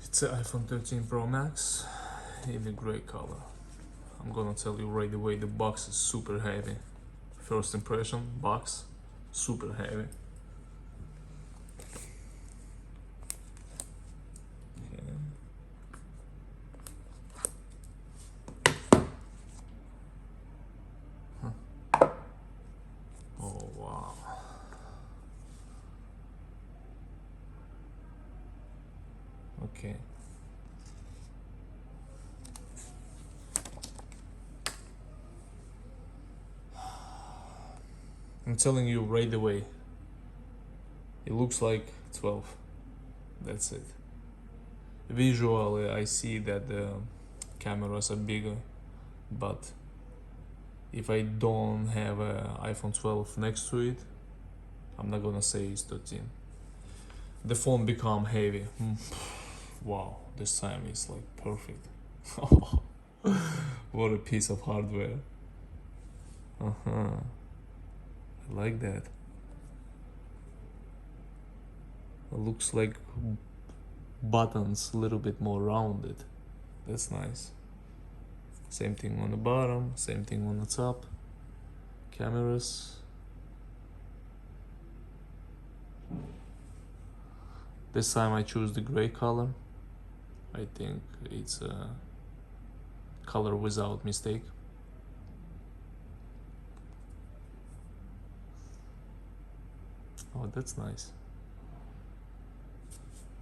It's an iPhone 13 Pro Max in the gray color. I'm gonna tell you right away, the box is super heavy. First impression, box, super heavy. Okay. Huh. Oh wow. Okay. I'm telling you right away, it looks like 12. That's it. Visually, I see that the cameras are bigger, but if I don't have an iPhone 12 next to it, I'm not gonna say it's 13. The phone become heavy. Wow, this time it's like perfect. What a piece of hardware. I like that. It looks like buttons a little bit more rounded. That's nice. Same thing on the bottom, same thing on the top. Cameras. This time I choose the gray color. I think it's a color without mistake. Oh, that's nice.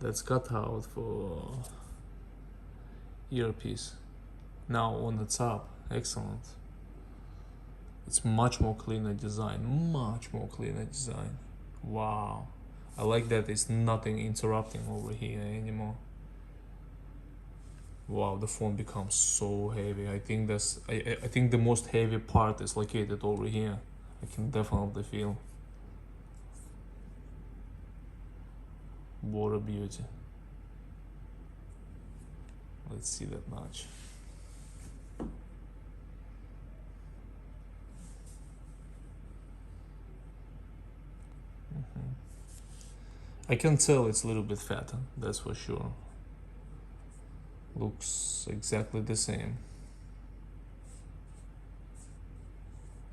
That's cut out for earpiece. Now on the top, excellent. It's much more cleaner design, much more cleaner design. Wow. I like that it's nothing interrupting over here anymore. Wow, the phone becomes so heavy. I think I think the most heavy part is located over here. I can definitely feel. What a beauty. Let's see that notch. I can tell it's a little bit fatter, that's for sure. Looks exactly the same.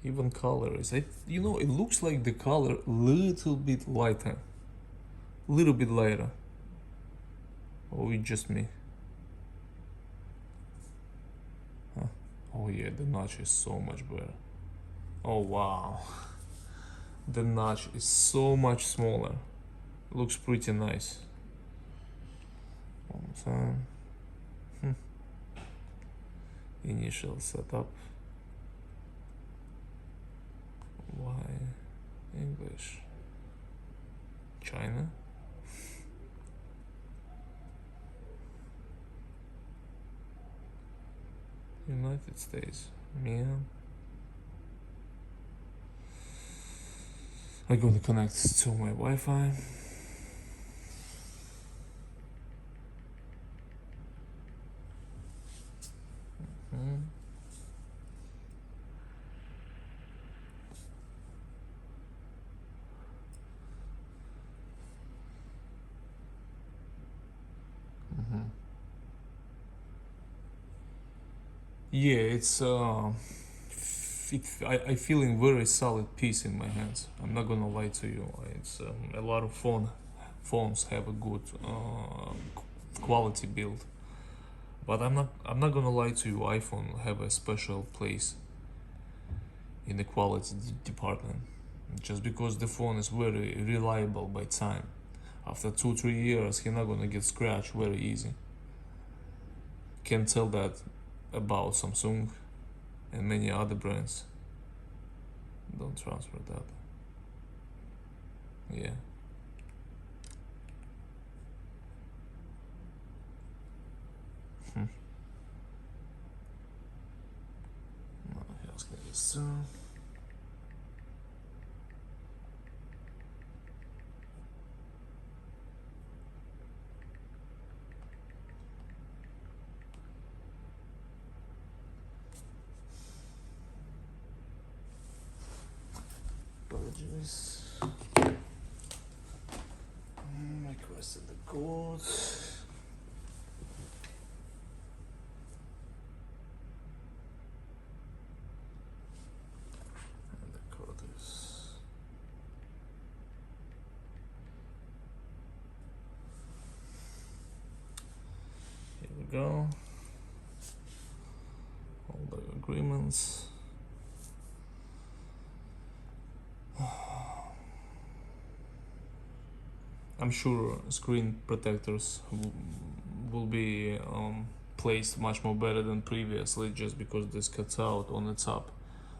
Even color is, it looks like the color little bit lighter. Little bit lighter. Or it's just me? Huh? Oh yeah, the notch is so much better. Oh wow. The notch is so much smaller. Looks pretty nice. One time. Initial setup. Why English? China? United States. Man. I'm going to connect to my Wi-Fi. Yeah, it's I feeling very solid piece in my hands. I'm not gonna lie to you. It's a lot of phones have a good quality build, but I'm not gonna lie to you. iPhone have a special place in the quality department, just because the phone is very reliable by time. After 2-3 years, you're not gonna get scratched very easy. Can tell that about Samsung and many other brands. Don't transfer that. Yeah. Let's get this through. Apologies. Requested the code. go. All the agreements. I'm sure screen protectors will be placed much more better than previously, just because this cuts out on the top,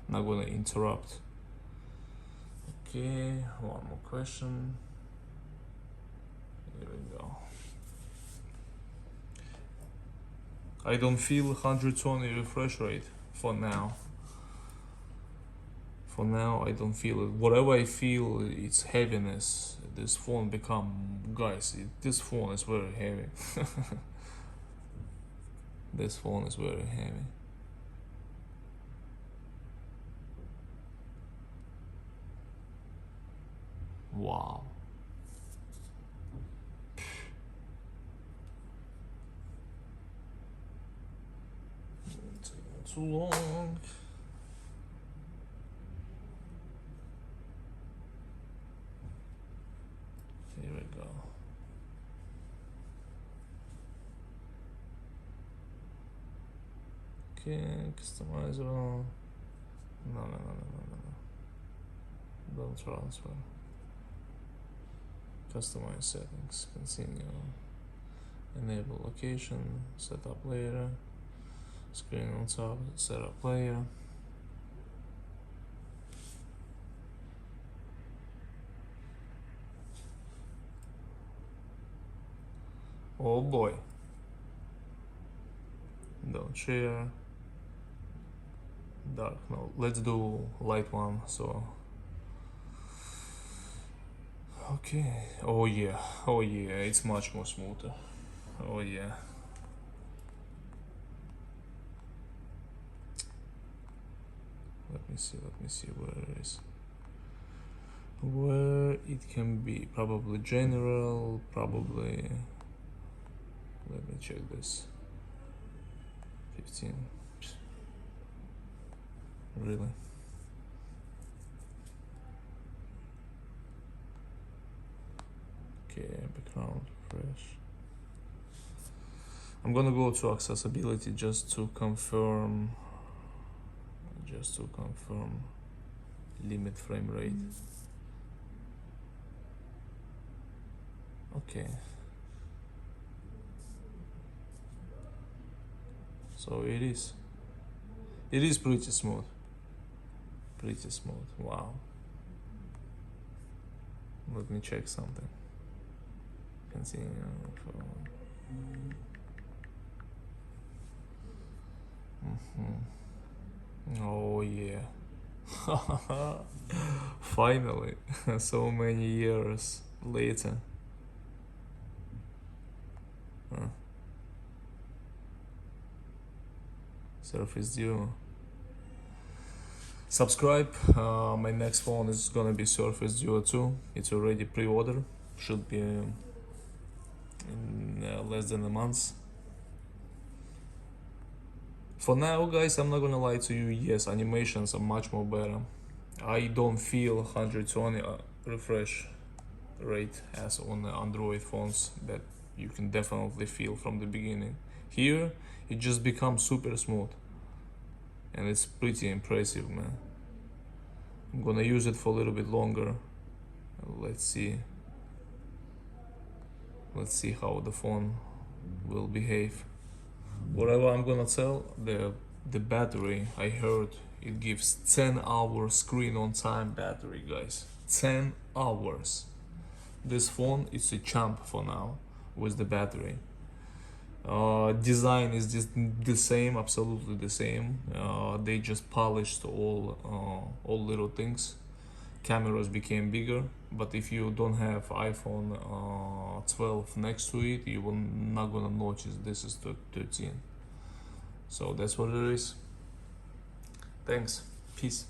not gonna interrupt. Okay, one more question. Here we go. I don't feel 120 refresh rate for now. For now, I don't feel it. Whatever I feel, it's heaviness. This phone guys, this phone is very heavy. This phone is very heavy. Wow. It's taking too long. Here we go. Okay, customizable. No. Don't transfer. Customize settings. Continue. Enable location. Setup layer. Screen on top. Setup layer. Oh boy. Don't share. Dark, no. Let's do light one. So. Okay. Oh yeah. It's much more smoother. Oh yeah. Let me see where it is. Where it can be. Probably general, probably. Let me check this. 15. Really? Okay, background fresh. I'm gonna go to accessibility just to confirm limit frame rate. Okay. So it is pretty smooth. Wow. Let me check something. Continue. Oh yeah. Finally. So many years later. Surface Duo. Subscribe. My next phone is gonna be Surface Duo 2. It's already pre-order. Should be in less than a month. For now, guys, I'm not gonna lie to you. Yes, animations are much more better. I don't feel 120 refresh rate as on the Android phones that you can definitely feel from the beginning. Here, it just becomes super smooth, and it's pretty impressive, man. I'm gonna use it for a little bit longer. Let's see how the phone will behave. Whatever I'm gonna tell, the battery, I heard it gives 10 hours screen on time battery, guys. 10 hours. This phone is a champ for now with the battery. Design is just the same, absolutely the same. They just polished all little things. Cameras became bigger, but if you don't have iPhone 12 next to it, you will not gonna notice this is 13. So that's what it is. Thanks. Peace.